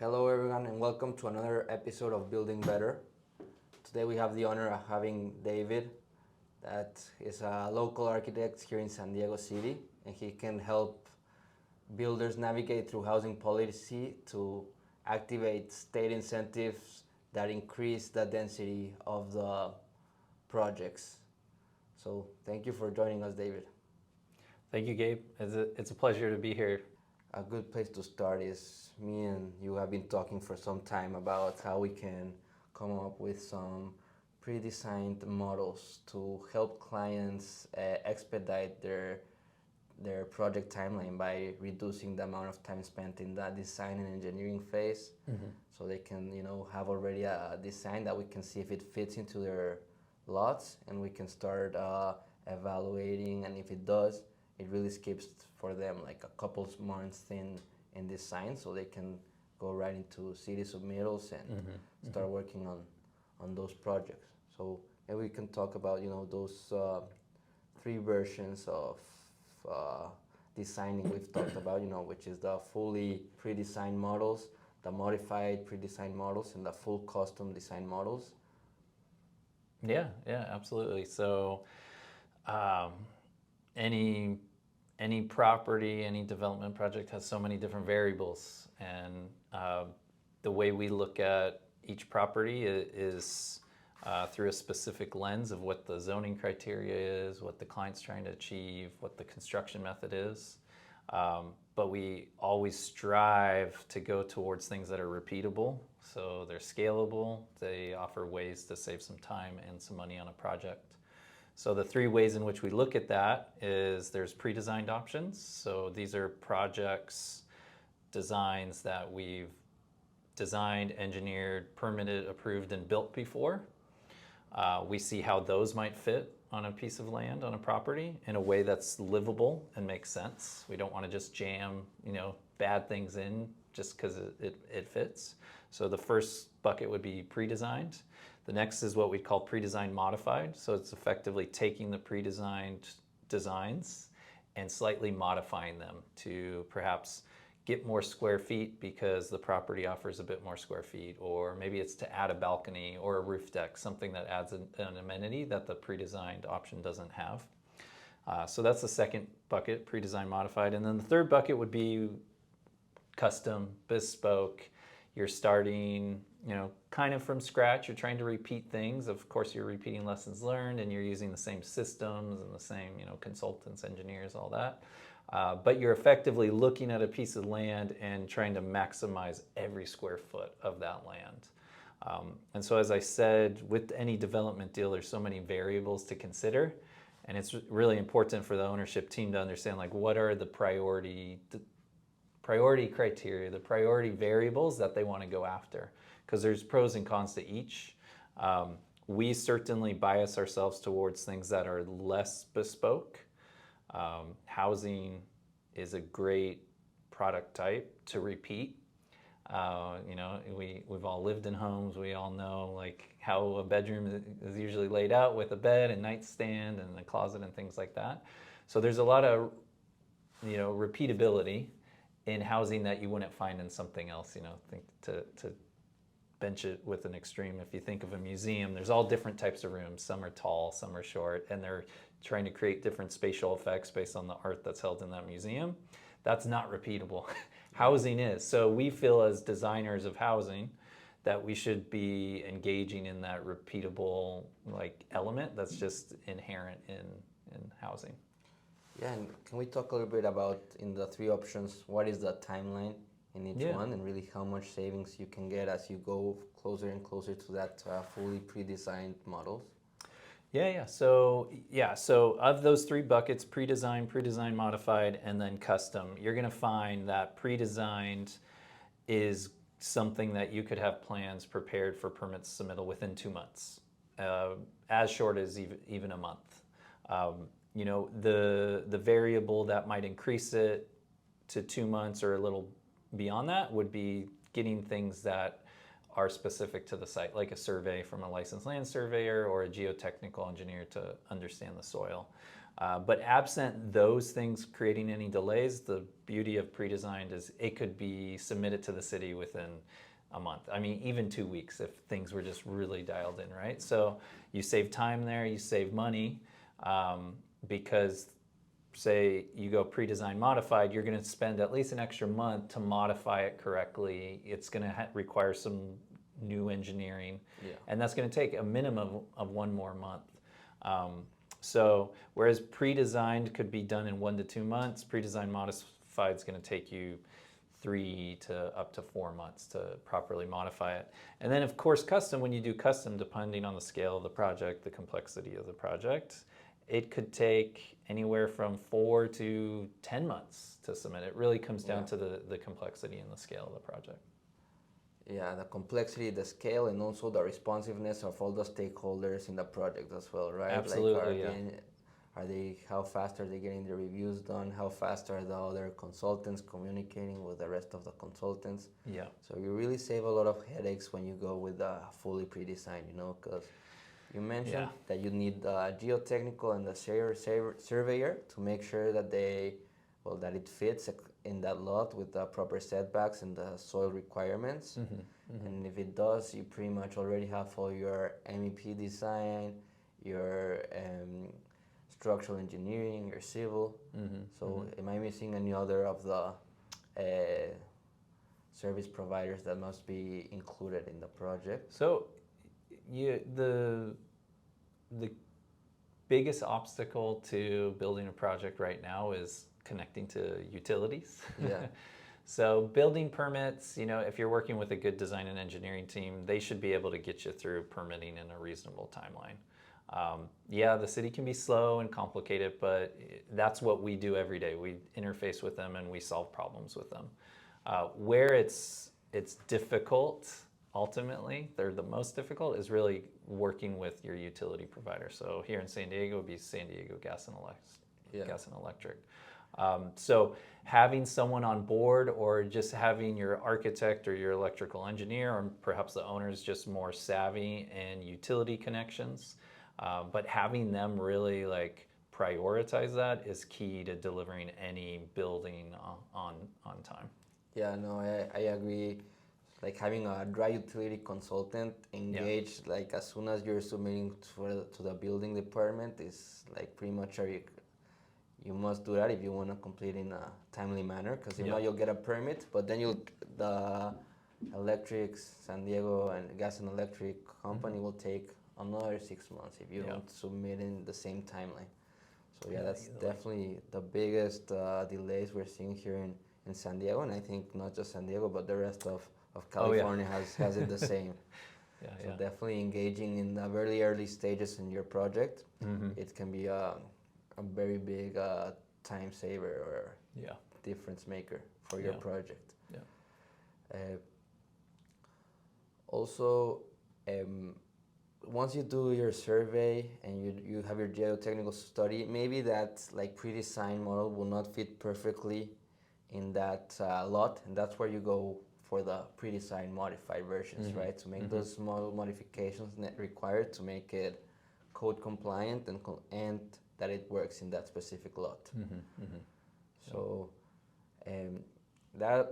Hello everyone and welcome to another episode of Building Better. Today we have the honor of having David, that is a local architect here in San Diego City, and he can help builders navigate through housing policy to activate state incentives that increase the density of the projects. So thank you for joining us, David. Thank you, Gabe. It's a pleasure to be here. A good place to start is me and you have been talking for some time about how we can come up with some pre-designed models to help clients expedite their project timeline by reducing the amount of time spent in that design and engineering phase. So they can have already a design that we can see if it fits into their lots, and we can start evaluating, and if it does, it really skips for them like a couple months in design, so they can go right into city submittals and start working on those projects. So maybe we can talk about those three versions of designing we've talked about, which is the fully pre-designed models, the modified pre-designed models, and the full custom design models. Yeah, absolutely. So any property, any development project has so many different variables, and the way we look at each property is through a specific lens of what the zoning criteria is, what the client's trying to achieve, what the construction method is. But we always strive to go towards things that are repeatable, so they're scalable, they offer ways to save some time and some money on a project. So the three ways in which we look at that is there's pre-designed options. So these are projects, designs that we've designed, engineered, permitted, approved, and built before. We see how those might fit on a piece of land, on a property, in a way that's livable and makes sense. We don't want to just jam, bad things in just because it fits. So the first bucket would be pre-designed. The next is what we call pre-designed modified. So it's effectively taking the pre-designed designs and slightly modifying them to perhaps get more square feet because the property offers a bit more square feet, or maybe it's to add a balcony or a roof deck, something that adds an amenity that the pre-designed option doesn't have. So that's the second bucket, pre-designed modified. And then the third bucket would be custom, bespoke. You're starting, kind of from scratch. You're trying to repeat things. Of course, you're repeating lessons learned, and you're using the same systems and the same, consultants, engineers, all that. But you're effectively looking at a piece of land and trying to maximize every square foot of that land. And so, as I said, with any development deal, there's so many variables to consider, and it's really important for the ownership team to understand, what are the priority criteria, the priority variables that they want to go after, because there's pros and cons to each. We certainly bias ourselves towards things that are less bespoke. Housing is a great product type to repeat. We've all lived in homes. We all know how a bedroom is usually laid out with a bed and nightstand and a closet and things like that. So there's a lot of repeatability in housing that you wouldn't find in something else. Think to bench it with an extreme. If you think of a museum, there's all different types of rooms. Some are tall, some are short, and they're trying to create different spatial effects based on the art that's held in that museum. That's not repeatable. Housing is. So we feel as designers of housing that we should be engaging in that repeatable element that's just inherent in housing. Yeah, and can we talk a little bit about, in the three options, what is the timeline in each one, and really how much savings you can get as you go closer and closer to that fully pre-designed models? So of those three buckets, pre-designed modified, and then custom, you're going to find that pre-designed is something that you could have plans prepared for permits submittal within 2 months, as short as even a month. The variable that might increase it to 2 months or a little beyond that would be getting things that are specific to the site, like a survey from a licensed land surveyor or a geotechnical engineer to understand the soil. But absent those things creating any delays, the beauty of pre-designed is it could be submitted to the city within a month. I mean, even 2 weeks if things were just really dialed in, right? So you save time there, you save money, because say you go pre-designed modified, you're going to spend at least an extra month to modify it correctly. It's going to require some new engineering, and that's going to take a minimum of 1 more month. So whereas pre-designed could be done in 1 to 2 months, pre-designed modified is going to take you 3 to up to 4 months to properly modify it. And then of course custom, when you do custom, depending on the scale of the project, the complexity of the project, it could take anywhere from 4 to 10 months to submit. It really comes down to the complexity and the scale of the project. Yeah, the complexity, the scale, and also the responsiveness of all the stakeholders in the project as well, right? Absolutely, How fast are they getting the reviews done? How fast are the other consultants communicating with the rest of the consultants? Yeah. So you really save a lot of headaches when you go with a fully pre-designed, because you mentioned that you need the geotechnical and the surveyor to make sure that that it fits in that lot with the proper setbacks and the soil requirements. And if it does, you pretty much already have all your MEP design, your structural engineering, your civil. So am I missing any other of the service providers that must be included in the project? So the biggest obstacle to building a project right now is connecting to utilities. Yeah. So building permits, if you're working with a good design and engineering team, they should be able to get you through permitting in a reasonable timeline. The city can be slow and complicated, but that's what we do every day. We interface with them and we solve problems with them. Where it's difficult, ultimately, they're the most difficult, is really working with your utility provider. So here in San Diego, it would be San Diego Gas and Electric. So having someone on board, or just having your architect or your electrical engineer, or perhaps the owner is just more savvy in utility connections, but having them really prioritize that is key to delivering any building on time. Yeah, no, I agree. Having a dry utility consultant engaged as soon as you're submitting to the building department is pretty much you must do that if you want to complete in a timely manner, because if not, you'll get a permit, but then the San Diego and Gas and Electric company will take another 6 months if you don't submit in the same timeline. So that's definitely the biggest delays we're seeing here in San Diego, and I think not just San Diego, but the rest of California has it the same. So definitely engaging in the very early stages in your project, it can be a very big time saver or difference maker for your project. Also, once you do your survey and you have your geotechnical study, maybe that pre-designed model will not fit perfectly in that lot, and that's where you go for the pre-designed modified versions, right? To make those small modifications required to make it code compliant and that it works in that specific lot. So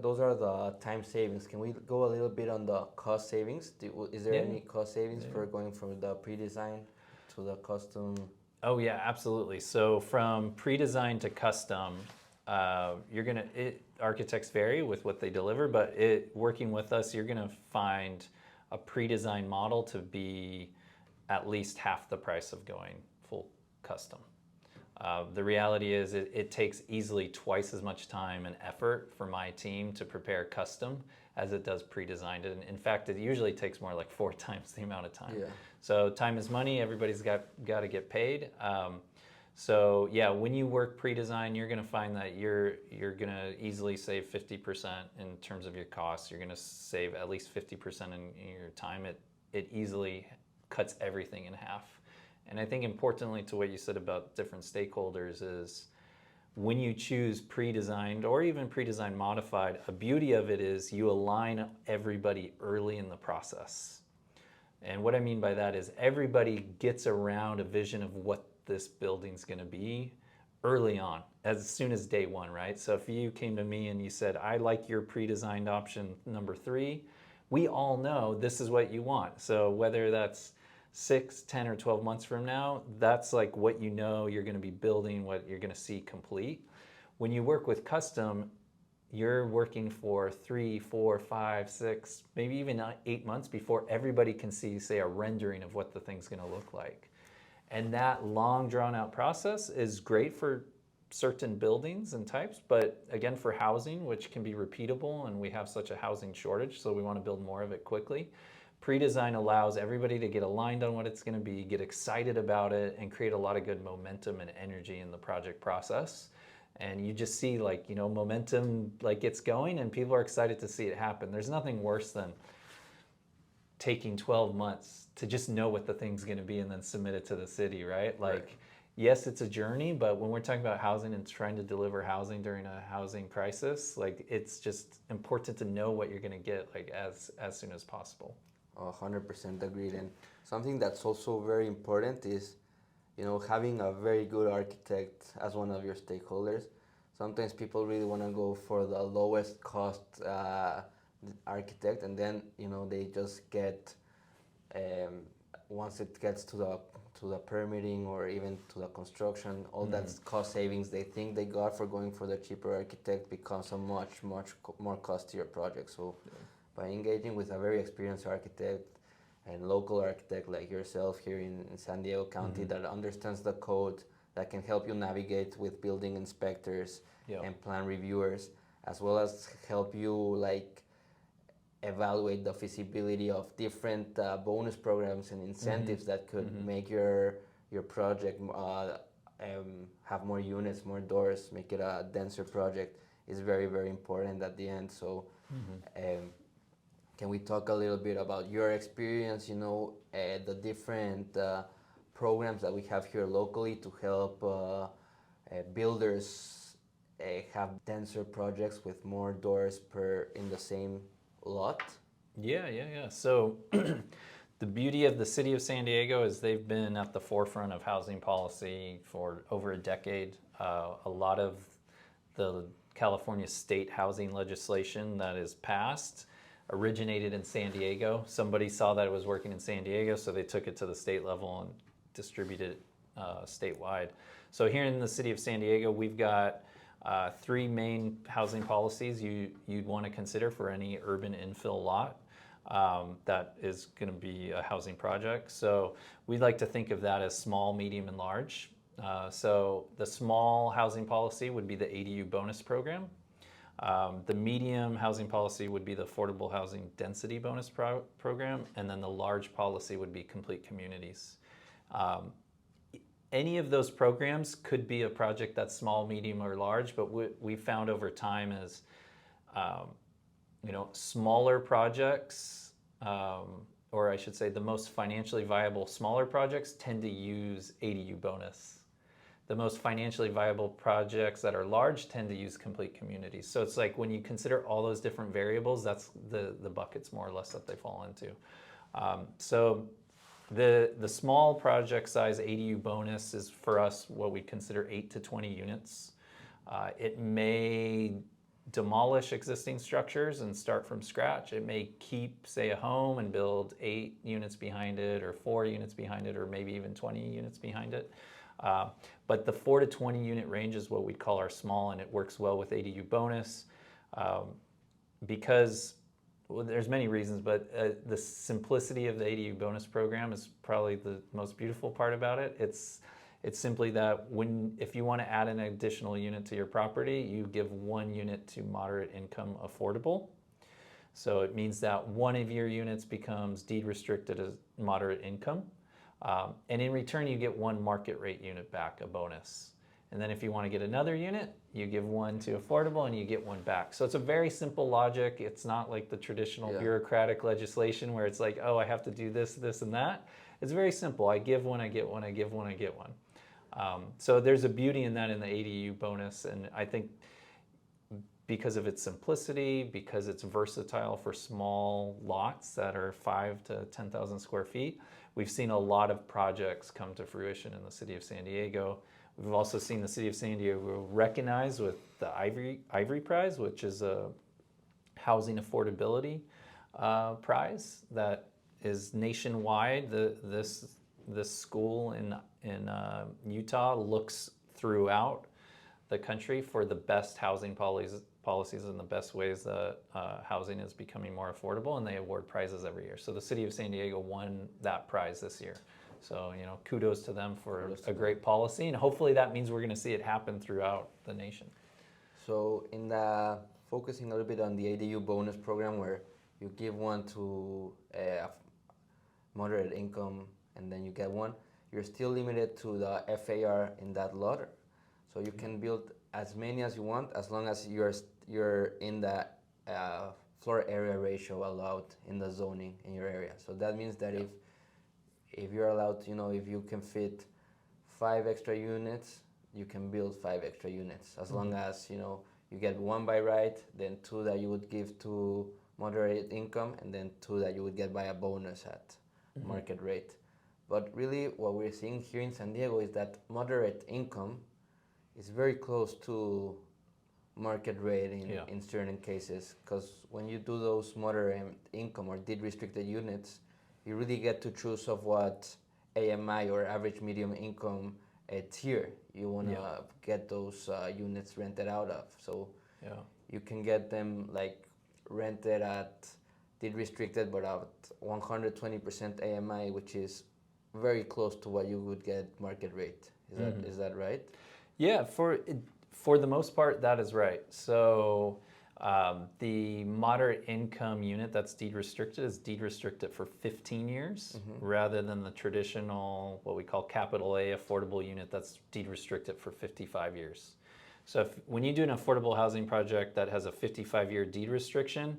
those are the time savings. Can we go a little bit on the cost savings? Is there any cost savings for going from the pre-design to the custom? Oh yeah, absolutely. So from pre-design to custom, architects vary with what they deliver, but working with us, you're gonna find a pre-designed model to be at least half the price of going full custom. The reality is it takes easily twice as much time and effort for my team to prepare custom as it does pre-designed. And in fact, it usually takes more 4 times the amount of time. So time is money, everybody's got to get paid. When you work pre-design, you're gonna find that you're gonna easily save 50% in terms of your costs. You're gonna save at least 50% in your time. It easily cuts everything in half. And I think importantly to what you said about different stakeholders is when you choose pre-designed or even pre-designed modified, a beauty of it is you align everybody early in the process. And what I mean by that is everybody gets around a vision of what this building's going to be early on, as soon as day one, right? So if you came to me and you said, I like your pre-designed option number 3, we all know this is what you want. So whether that's 6, 10, or 12 months from now, that's like what you know you're going to be building, what you're going to see complete. When you work with custom, you're working for 3, 4, 5, 6, maybe even 8 months before everybody can see, say, a rendering of what the thing's going to look like. And that long drawn out process is great for certain buildings and types, but again, for housing, which can be repeatable, and we have such a housing shortage, so we want to build more of it quickly. Pre-design allows everybody to get aligned on what it's going to be, get excited about it, and create a lot of good momentum and energy in the project process. And you just see, like, you know, momentum like gets going and people are excited to see it happen. There's nothing worse than taking 12 months to just know what the thing's going to be and then submit it to the city, right? Like, right. Yes, it's a journey, but when we're talking about housing and trying to deliver housing during a housing crisis, like, it's just important to know what you're going to get, like, as soon as possible. 100% agreed. And something that's also very important is, you know, having a very good architect as one of your stakeholders. Sometimes people really want to go for the lowest cost architect, and then, you know, they just get once it gets to the permitting or even to the construction, all that cost savings they think they got for going for the cheaper architect becomes a much more costlier project. So by engaging with a very experienced architect and local architect like yourself here in San Diego County that understands the code, that can help you navigate with building inspectors and plan reviewers, as well as help you like evaluate the feasibility of different bonus programs and incentives that could make your project have more units, more doors, make it a denser project, is very important at the end. So can we talk a little bit about your experience, you know, the different programs that we have here locally to help builders have denser projects with more doors in the same lot? Yeah. So the beauty of the city of San Diego is they've been at the forefront of housing policy for over a decade. A lot of the California state housing legislation that is passed originated in San Diego. Somebody saw that it was working in San Diego, so they took it to the state level and distributed it statewide. So here in the city of San Diego, we've got 3 main housing policies you'd want to consider for any urban infill lot that is going to be a housing project. So we like to think of that as small, medium, and large. So the small housing policy would be the ADU bonus program. The medium housing policy would be the affordable housing density bonus program, and then the large policy would be complete communities. Any of those programs could be a project that's small, medium, or large, but we found over time is, you know, smaller projects, or I should say the most financially viable smaller projects tend to use ADU bonus. The most financially viable projects that are large tend to use complete communities. So it's like when you consider all those different variables, that's the buckets more or less that they fall into. So the small project size ADU bonus is for us what we consider 8 to 20 units. It may demolish existing structures and start from scratch. It may keep, say, a home and build 8 units behind it, or 4 units behind it, or maybe even 20 units behind it. But the 4 to 20 unit range is what we call our small, and it works well with ADU bonus because, well, there's many reasons, but the simplicity of the ADU bonus program is probably the most beautiful part about it. It's simply that if you want to add an additional unit to your property, you give 1 unit to moderate income affordable. So it means that one of your units becomes deed restricted as moderate income. And in return, you get 1 market rate unit back, a bonus. And then if you want to get another unit, you give 1 to affordable and you get 1 back. So it's a very simple logic. It's not like the traditional bureaucratic legislation where it's like, oh, I have to do this, this, and that. It's very simple. I give 1, I get 1, I give 1, I get 1. So there's a beauty in that in the ADU bonus. And I think because of its simplicity, because it's versatile for small lots that are 5 to 10,000 square feet. We've seen a lot of projects come to fruition in the city of San Diego. We've also seen the city of San Diego recognized with the Ivory Prize, which is a housing affordability prize that is nationwide. This school in Utah looks throughout the country for the best housing policies and the best ways that housing is becoming more affordable, and they award prizes every year. So the city of San Diego won that prize this year. So, kudos to them for a great policy, and hopefully that means we're going to see it happen throughout the nation. So focusing a little bit on the ADU bonus program, where you give one to a moderate income and then you get one, you're still limited to the FAR in that lot. So you can build as many as you want, as long as you're in the floor area ratio allowed in the zoning in your area. So that means that if you're allowed, if you can fit 5 extra units, you can build 5 extra units, as long as you get 1 by right, then 2 that you would give to moderate income, and then 2 that you would get by a bonus at market rate. But really, what we're seeing here in San Diego is that moderate income is very close to market rate in certain cases, because when you do those moderate income or deed restricted units, you really get to choose of what AMI or average medium income tier you want to get those units rented out of. So you can get them like rented at deed restricted but at 120% AMI, which is very close to what you would get market rate. Is that right? Yeah, for the most part, that is right. So the moderate income unit that's deed restricted is deed restricted for 15 years rather than the traditional, what we call capital A affordable unit that's deed restricted for 55 years. So when you do an affordable housing project that has a 55-year deed restriction,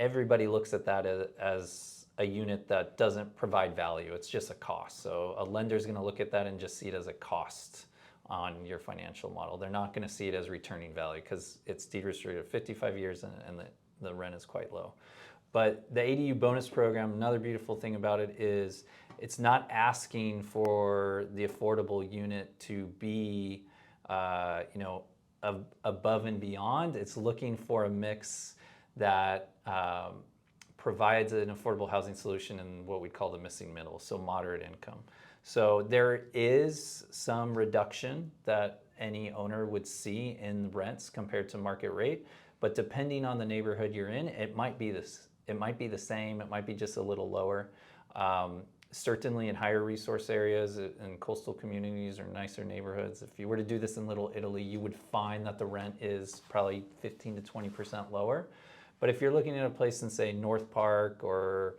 everybody looks at that as a unit that doesn't provide value. It's just a cost. So a lender's going to look at that and just see it as a cost on your financial model. They're not going to see it as returning value because it's deed restricted 55 years and the rent is quite low. But the ADU bonus program, another beautiful thing about it is it's not asking for the affordable unit to be above and beyond. It's looking for a mix that provides an affordable housing solution in what we call the missing middle, so moderate income. So there is some reduction that any owner would see in rents compared to market rate, but depending on the neighborhood you're in, it might be the same, it might be just a little lower. Certainly in higher resource areas and coastal communities or nicer neighborhoods, if you were to do this in Little Italy, you would find that the rent is probably 15 to 20% lower. But if you're looking at a place in, say, North Park or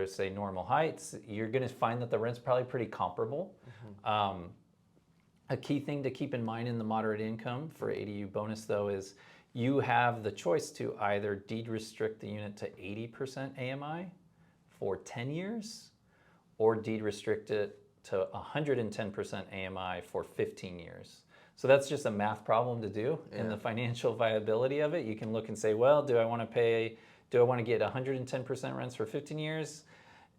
say Normal Heights, you're going to find that the rent's probably pretty comparable. A key thing to keep in mind in the moderate income for ADU bonus, though, is you have the choice to either deed restrict the unit to 80% AMI for 10 years or deed restrict it to 110% AMI for 15 years. So that's just a math problem to do in the financial viability of it. You can look and say, well, do I want to get 110% rents for 15 years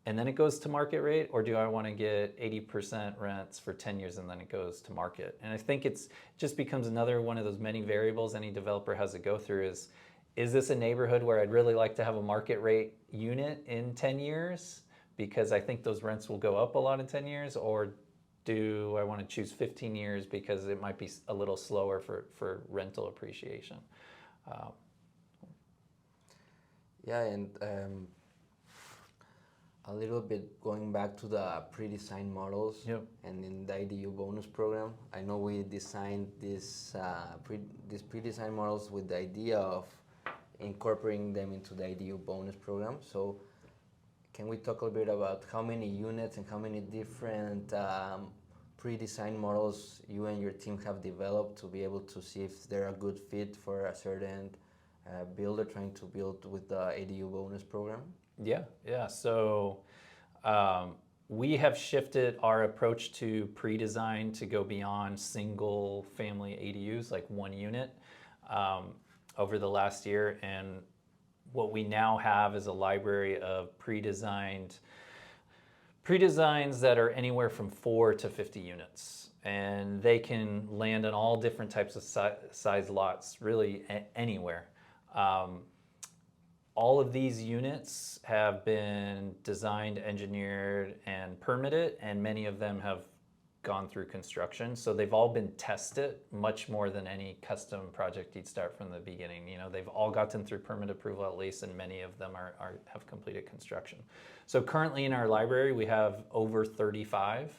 and then it goes to market rate, or do I want to get 80% rents for 10 years and then it goes to market? And I think it's just becomes another one of those many variables any developer has to go through is this a neighborhood where I'd really like to have a market rate unit in 10 years because I think those rents will go up a lot in 10 years, or do I want to choose 15 years because it might be a little slower for rental appreciation? And a little bit going back to the pre-designed models and in the IDU bonus program, I know we designed these pre-designed models with the idea of incorporating them into the IDU bonus program. So can we talk a little bit about how many units and how many different pre-designed models you and your team have developed to be able to see if they're a good fit for a certain builder trying to build with the ADU bonus program? Yeah. So we have shifted our approach to pre-design to go beyond single family ADUs, like one unit, over the last year. And what we now have is a library of pre-designs that are anywhere from 4 to 50 units. And they can land on all different types of size lots, really anywhere. All of these units have been designed, engineered, and permitted, and many of them have gone through construction. So they've all been tested much more than any custom project you'd start from the beginning. You know, they've all gotten through permit approval at least, and many of them have completed construction. So currently in our library, we have over 35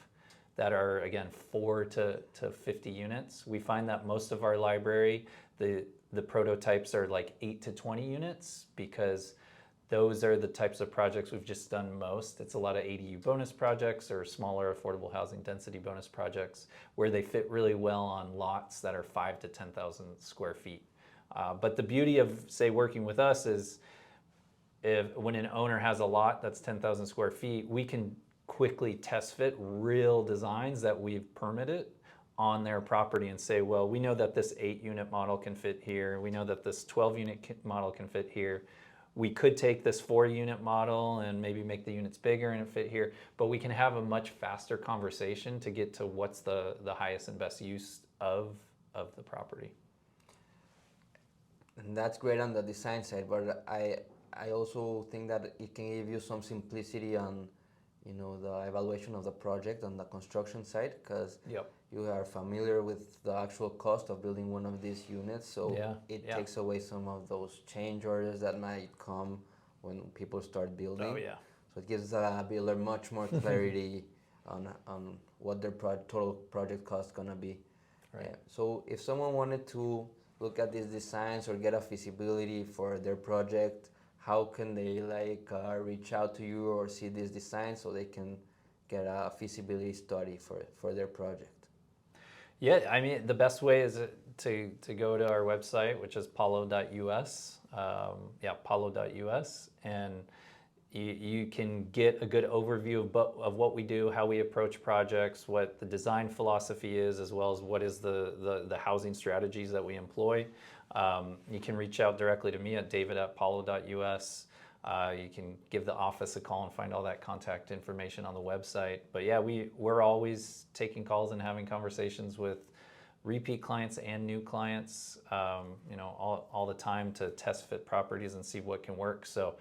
that are, again, 4 to 50 units. We find that most of our library, the prototypes are like 8 to 20 units, because those are the types of projects we've just done most. It's a lot of ADU bonus projects or smaller affordable housing density bonus projects where they fit really well on lots that are 5 to 10,000 square feet. But the beauty of, say, working with us is when an owner has a lot that's 10,000 square feet, we can quickly test fit real designs that we've permitted on their property and say, well, we know that this 8-unit model can fit here. We know that this 12-unit model can fit here. We could take this 4-unit model and maybe make the units bigger and fit here, but we can have a much faster conversation to get to what's the highest and best use of the property. And that's great on the design side, but I also think that it can give you some simplicity on, you know, the evaluation of the project on the construction side, because you are familiar with the actual cost of building one of these units, so it takes away some of those change orders that might come when people start building. So it gives the builder much more clarity on what their total project cost is gonna be. So if someone wanted to look at these designs or get a feasibility for their project, how can they reach out to you or see these designs so they can get a feasibility study for their project? Yeah, I mean, the best way is to go to our website, which is PALO.us. PALO.us, and you can get a good overview of what we do, how we approach projects, what the design philosophy is, as well as what is the housing strategies that we employ. You can reach out directly to me at david@palo.us. You can give the office a call and find all that contact information on the website. But yeah, we're always taking calls and having conversations with repeat clients and new clients, all the time to test fit properties and see what can work. So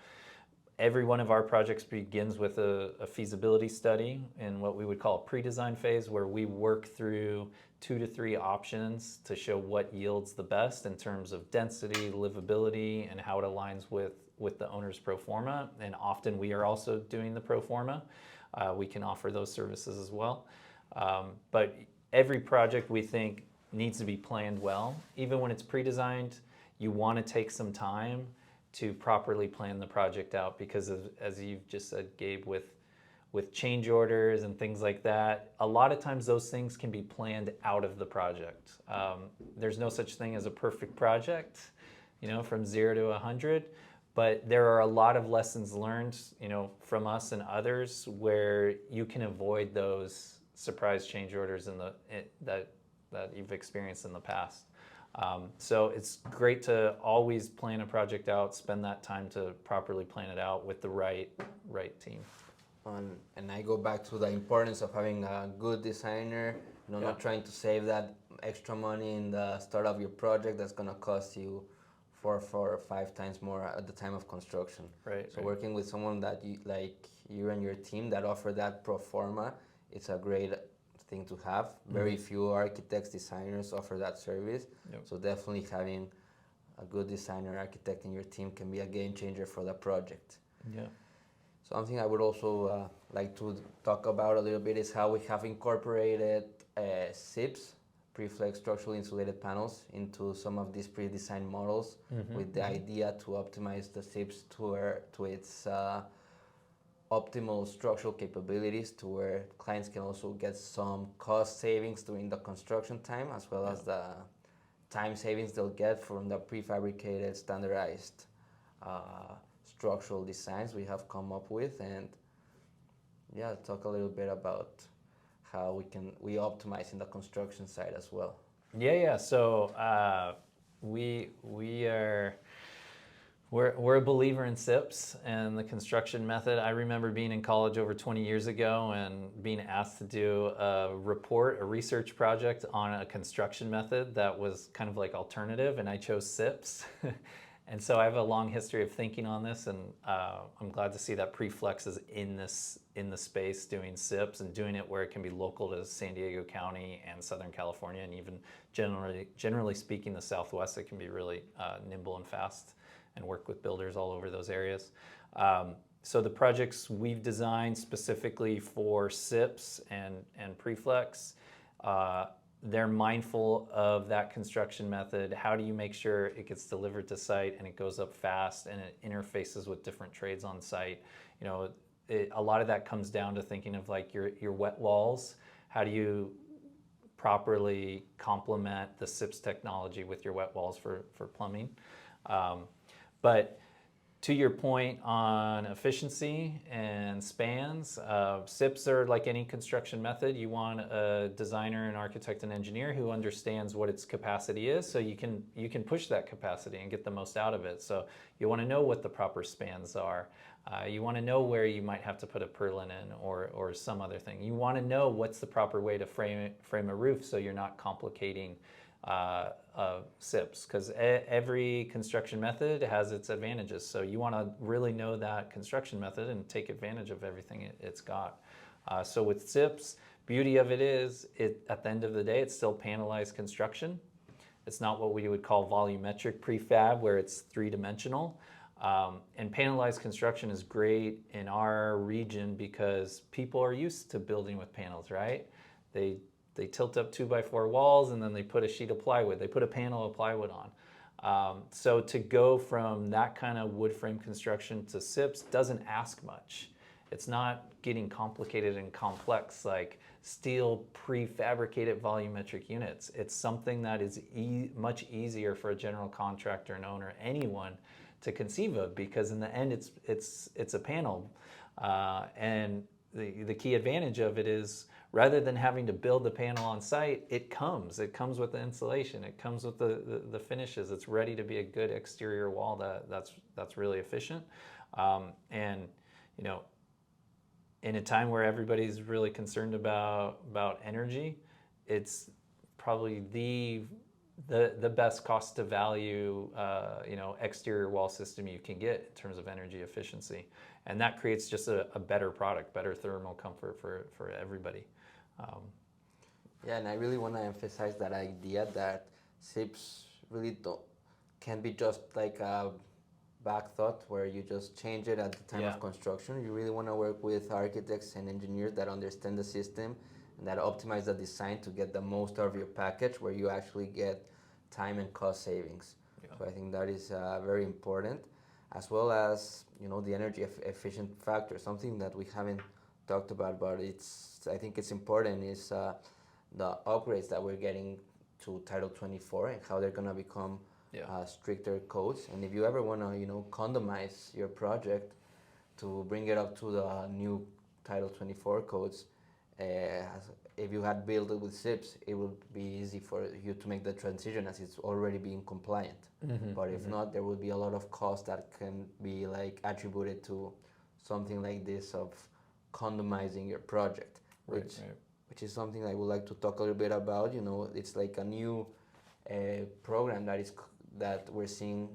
every one of our projects begins with a feasibility study in what we would call a pre-design phase, where we work through 2 to 3 options to show what yields the best in terms of density, livability, and how it aligns with the owner's pro forma. And often we are also doing the pro forma. We can offer those services as well. But every project we think needs to be planned well. Even when it's pre-designed, you want to take some time to properly plan the project out, because as you've just said, Gabe, with change orders and things like that, a lot of times those things can be planned out of the project. There's no such thing as a perfect project, from 0 to 100, but there are a lot of lessons learned, from us and others, where you can avoid those surprise change orders that you've experienced in the past. So it's great to always plan a project out, spend that time to properly plan it out with the right team. And I go back to the importance of having a good designer, not trying to save that extra money in the start of your project that's going to cost you 4 or 5 times more at the time of construction. So working with someone that you and your team that offer that pro forma, it's a great thing to have. Very few architects, designers offer that service. So definitely having a good designer, architect in your team can be a game changer for the project. Something I would also like to talk about a little bit is how we have incorporated SIPs, pre-flex structurally insulated panels, into some of these pre-designed models with the idea to optimize the SIPs to its optimal structural capabilities, to where clients can also get some cost savings during the construction time, as well as the time savings they'll get from the prefabricated, standardized structural designs we have come up with. And Yeah, talk a little bit about how we optimize in the construction side as well. Yeah. So we are we're a believer in SIPs and the construction method. I remember being in college over 20 years ago and being asked to do a research project on a construction method that was kind of like alternative, and I chose SIPs. And so I have a long history of thinking on this, and I'm glad to see that Preflex is in the space doing SIPs and doing it where it can be local to San Diego County and Southern California, and even generally speaking, the Southwest. It can be really nimble and fast and work with builders all over those areas. So the projects we've designed specifically for SIPs and Preflex, they're mindful of that construction method. How do you make sure it gets delivered to site and it goes up fast and it interfaces with different trades on site? You know, a lot of that comes down to thinking of like your wet walls. How do you properly complement the SIPs technology with your wet walls for plumbing? But to your point on efficiency and spans, SIPs are like any construction method. You want a designer, an architect, and engineer who understands what its capacity is, so you can push that capacity and get the most out of it. So you want to know what the proper spans are. You want to know where you might have to put a purlin in or some other thing. You want to know what's the proper way to frame a roof so you're not complicating SIPs, because every construction method has its advantages. So you want to really know that construction method and take advantage of everything it's got. So with SIPs, beauty of it is, at the end of the day, it's still panelized construction. It's not what we would call volumetric prefab, where it's three-dimensional. And panelized construction is great in our region because people are used to building with panels, right? They tilt up 2x4 walls and then they put a sheet of plywood. They put a panel of plywood on. So to go from that kind of wood frame construction to SIPs doesn't ask much. It's not getting complicated and complex like steel prefabricated volumetric units. It's something that is much easier for a general contractor, an owner, anyone to conceive of, because in the end it's a panel. And the key advantage of it is, rather than having to build the panel on site, it comes with the insulation, it comes with the finishes. It's ready to be a good exterior wall that's really efficient. And you know, in a time where everybody's really concerned about energy, it's probably the best cost to value exterior wall system you can get in terms of energy efficiency. And that creates just a better product, better thermal comfort for everybody. Yeah, and I really want to emphasize that idea that SIPs really can be just like a back thought where you just change it at the time of construction. You really want to work with architects and engineers that understand the system and that optimize the design to get the most out of your package, where you actually get time and cost savings. Yeah. So I think that is very important, as well as the energy efficient factor. Something that we haven't talked about, but I think it's important, is the upgrades that we're getting to Title 24 and how they're gonna become stricter codes. And if you ever wanna condomize your project to bring it up to the new Title 24 codes, if you had built it with SIPs, it would be easy for you to make the transition as it's already being compliant. Mm-hmm, but if not, there would be a lot of cost that can be like attributed to something like this of condomizing your project, which is something I would like to talk a little bit about. It's like a new program that we're seeing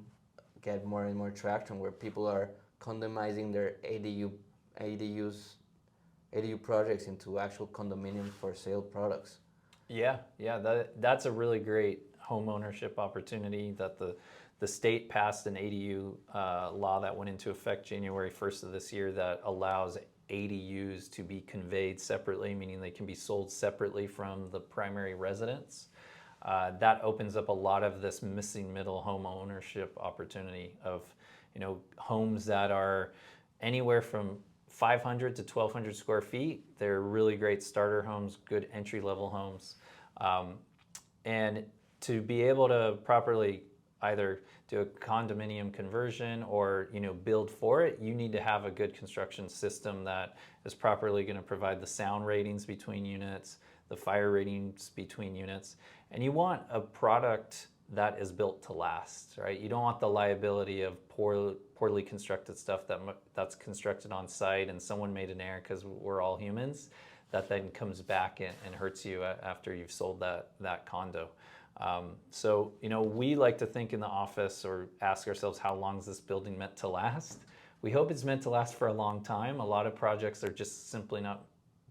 get more and more traction, where people are condomizing their ADU projects into actual condominium for sale products. Yeah, that's a really great home ownership opportunity that the state passed an ADU law that went into effect January 1st of this year that allows ADUs to be conveyed separately, meaning they can be sold separately from the primary residence. That opens up a lot of this missing middle home ownership opportunity of homes that are anywhere from 500 to 1,200 square feet. They're really great starter homes, good entry-level homes. And to be able to properly either do a condominium conversion or build for it, you need to have a good construction system that is properly going to provide the sound ratings between units, the fire ratings between units, and you want a product that is built to last, right? You don't want the liability of poorly constructed stuff that's constructed on site and someone made an error because we're all humans, that then comes back and hurts you after you've sold that condo. So we like to think in the office or ask ourselves, how long is this building meant to last? We hope it's meant to last for a long time. A lot of projects are just simply not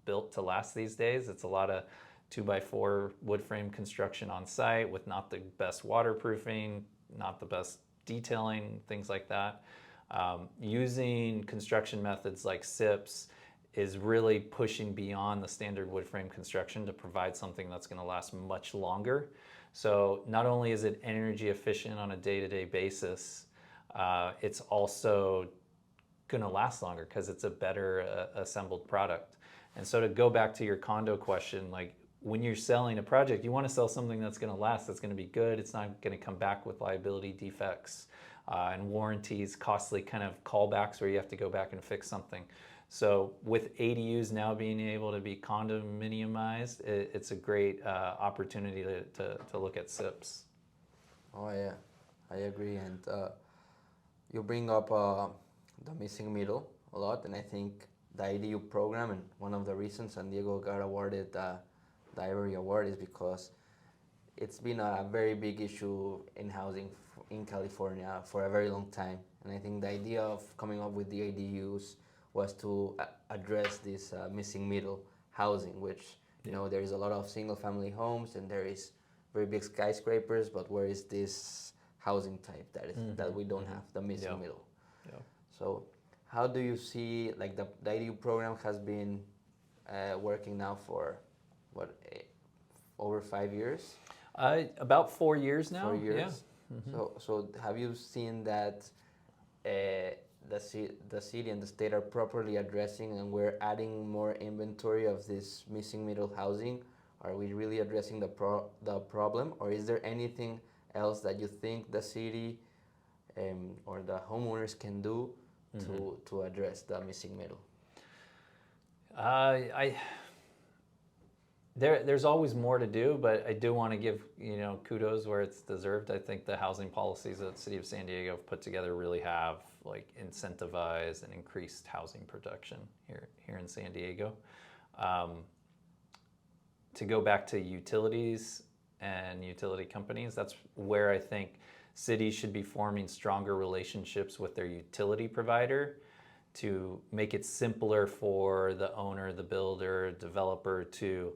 built to last these days. It's a lot of 2x4 wood frame construction on site with not the best waterproofing, not the best detailing, things like that. Using construction methods like SIPs is really pushing beyond the standard wood frame construction to provide something that's going to last much longer. So not only is it energy efficient on a day-to-day basis, it's also going to last longer because it's a better assembled product. And so to go back to your condo question, like when you're selling a project, you want to sell something that's going to last, that's going to be good. It's not going to come back with liability defects and warranties, costly kind of callbacks where you have to go back and fix something. So with ADUs now being able to be condominiumized, it's a great opportunity to look at SIPs. Oh yeah, I agree. And you bring up the missing middle a lot, and I think the ADU program, and one of the reasons San Diego got awarded the Ivory Award is because it's been a very big issue in housing in California for a very long time. And I think the idea of coming up with the ADUs was to address this missing middle housing, which, there is a lot of single family homes and there is very big skyscrapers, but where is this housing type that we don't have, the missing middle? Yeah. So how do you see, like the ADU program has been working now for over 5 years? About 4 years now. 4 years. Yeah. Mm-hmm. So have you seen that the city and the state are properly addressing, and we're adding more inventory of this missing middle housing? Are we really addressing the problem, or is there anything else that you think the city or the homeowners can do to address the missing middle? There's always more to do, but I do want to give kudos where it's deserved. I think the housing policies that the city of San Diego have put together really have incentivized and increased housing production here in San Diego. To go back to utilities and utility companies, that's where I think cities should be forming stronger relationships with their utility provider to make it simpler for the owner, the builder, developer to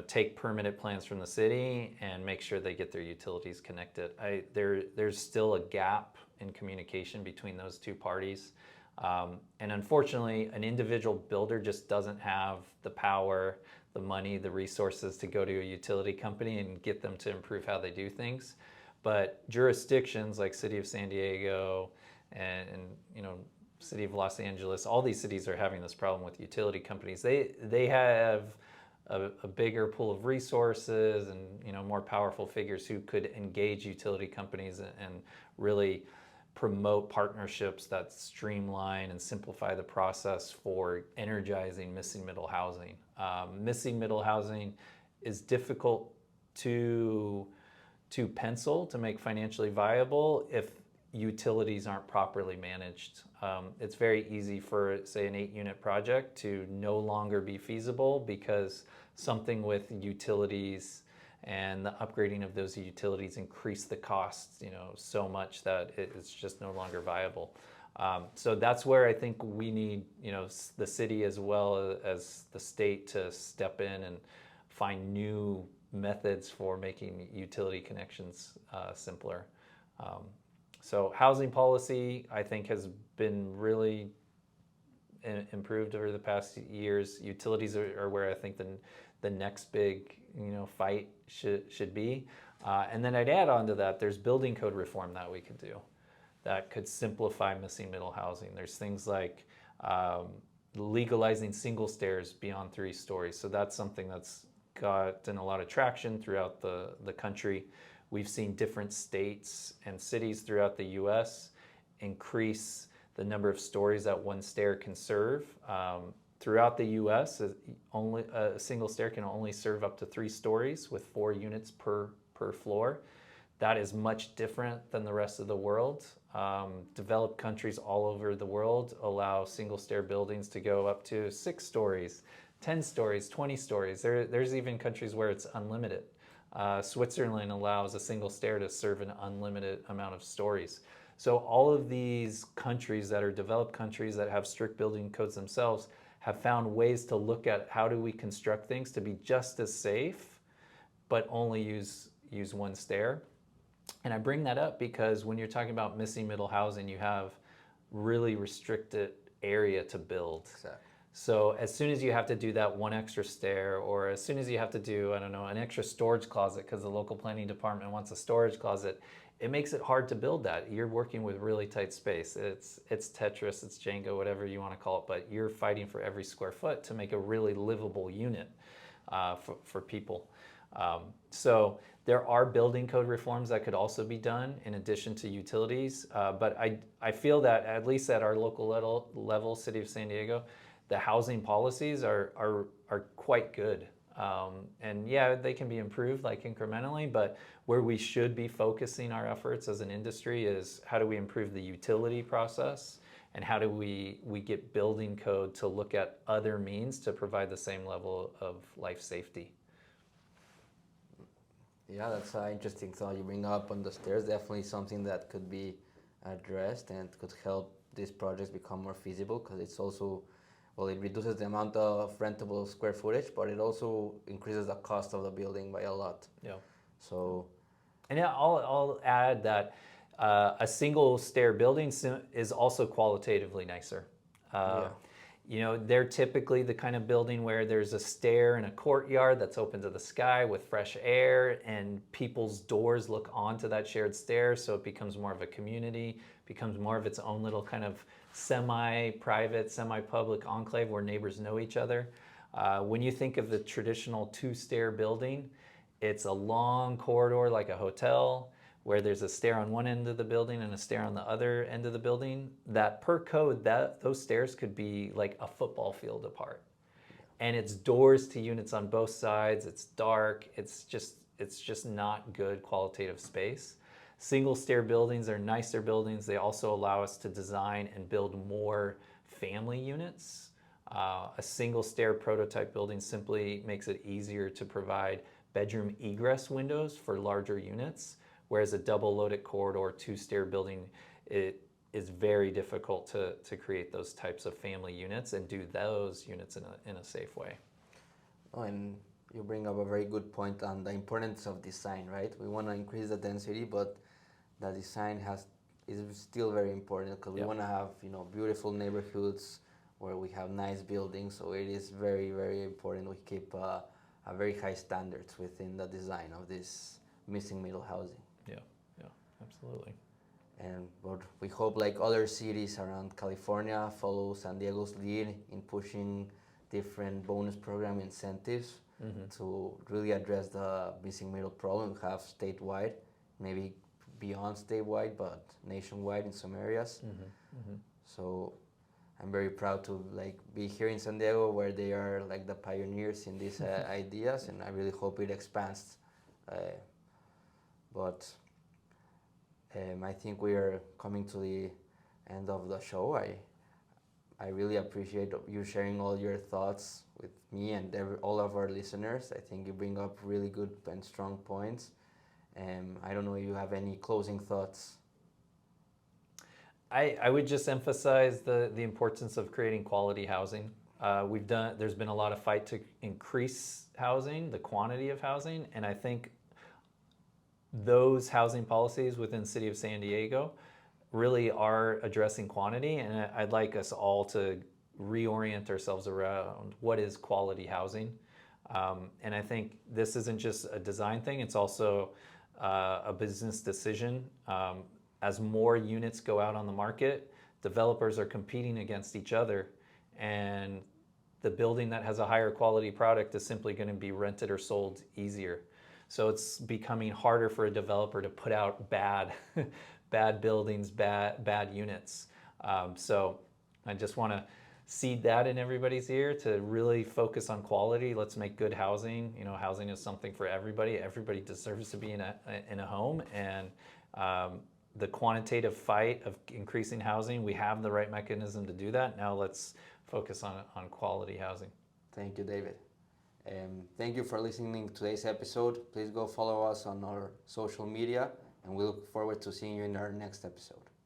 take permitted plans from the city and make sure they get their utilities connected. There's still a gap in communication between those two parties. And unfortunately, an individual builder just doesn't have the power, the money, the resources to go to a utility company and get them to improve how they do things. But jurisdictions like City of San Diego and City of Los Angeles, all these cities are having this problem with utility companies. They have a bigger pool of resources and more powerful figures who could engage utility companies and really promote partnerships that streamline and simplify the process for energizing missing middle housing. Missing middle housing is difficult to pencil, to make financially viable if utilities aren't properly managed. It's very easy for, say, an 8-unit project to no longer be feasible because something with utilities and the upgrading of those utilities increase the costs, so much that it's just no longer viable. So that's where I think we need, the city as well as the state to step in and find new methods for making utility connections simpler. So housing policy, I think, has been really improved over the past years. Utilities are where I think the next big fight should be. And then I'd add on to that, there's building code reform that we could do that could simplify missing middle housing. There's things like legalizing single stairs beyond 3 stories. So that's something that's gotten a lot of traction throughout the country, we've seen different states and cities throughout the US increase the number of stories that one stair can serve. Throughout the US, only a single stair can only serve up to 3 stories with 4 units per floor. That is much different than the rest of the world. Developed countries all over the world allow single stair buildings to go up to 6 stories, 10 stories, 20 stories. There's even countries where it's unlimited. Switzerland allows a single stair to serve an unlimited amount of stories. So all of these countries that are developed countries that have strict building codes themselves have found ways to look at how do we construct things to be just as safe, but only use one stair. And I bring that up because when you're talking about missing middle housing, you have really restricted area to build. Exactly. So as soon as you have to do that one extra stair, or as soon as you have to do, I don't know, an extra storage closet because the local planning department wants a storage closet, it makes it hard to build that. You're working with really tight space. It's Tetris, it's Jenga, whatever you want to call it, but you're fighting for every square foot to make a really livable unit for people. So there are building code reforms that could also be done in addition to utilities, but I feel that at least at our local level, City of San Diego, the housing policies are quite good. And yeah, they can be improved like incrementally, but where we should be focusing our efforts as an industry is how do we improve the utility process, and how do we get building code to look at other means to provide the same level of life safety. Yeah, that's an interesting thought you bring up on the stairs. Definitely something that could be addressed and could help these projects become more feasible, because it's also, well, it reduces the amount of rentable square footage, but it also increases the cost of the building by a lot. Yeah. So, and yeah, I'll add that a single stair building is also qualitatively nicer. yeah. You know, they're typically the kind of building where there's a stair in a courtyard that's open to the sky with fresh air, and people's doors look onto that shared stair, so it becomes more of a community, becomes more of its own little kind of semi-private, semi-public enclave where neighbors know each other. When you think of the traditional 2-stair building, it's a long corridor like a hotel, where there's a stair on one end of the building and a stair on the other end of the building, that per code, those stairs could be like a football field apart. And it's doors to units on both sides, it's dark, it's just not good qualitative space. Single stair buildings are nicer buildings. They also allow us to design and build more family units. A single stair prototype building simply makes it easier to provide bedroom egress windows for larger units, whereas a double loaded corridor 2-stair building, it is very difficult to create those types of family units and do those units in a safe way. Oh, and you bring up a very good point on the importance of design, right? We want to increase the density, but the design is still very important, because we want to have, you know, beautiful neighborhoods where we have nice buildings. So it is very, very important we keep a very high standards within the design of this missing middle housing. Yeah, absolutely. And but we hope, like other cities around California, follow San Diego's lead in pushing different bonus program incentives to really address the missing middle problem we have statewide, maybe beyond statewide, but nationwide in some areas. So I'm very proud to be here in San Diego, where they are like the pioneers in these ideas, and I really hope it expands. But I think we are coming to the end of the show. I really appreciate you sharing all your thoughts with me and all of our listeners. I think you bring up really good and strong points. I don't know if you have any closing thoughts. I would just emphasize the importance of creating quality housing. There's been a lot of fight to increase housing, the quantity of housing, and I think those housing policies within the City of San Diego really are addressing quantity, and I'd like us all to reorient ourselves around what is quality housing. And I think this isn't just a design thing, it's also a business decision. As more units go out on the market, developers are competing against each other, and the building that has a higher quality product is simply going to be rented or sold easier. So it's becoming harder for a developer to put out bad, bad buildings, bad units. So I just want to seed that in everybody's ear to really focus on quality. Let's make good housing. You know, housing is something for everybody. Everybody deserves to be in a home, and the quantitative fight of increasing housing, we have the right mechanism to do that. Now let's focus on quality housing. Thank you, David. Thank you for listening to today's episode. Please go follow us on our social media, and we look forward to seeing you in our next episode.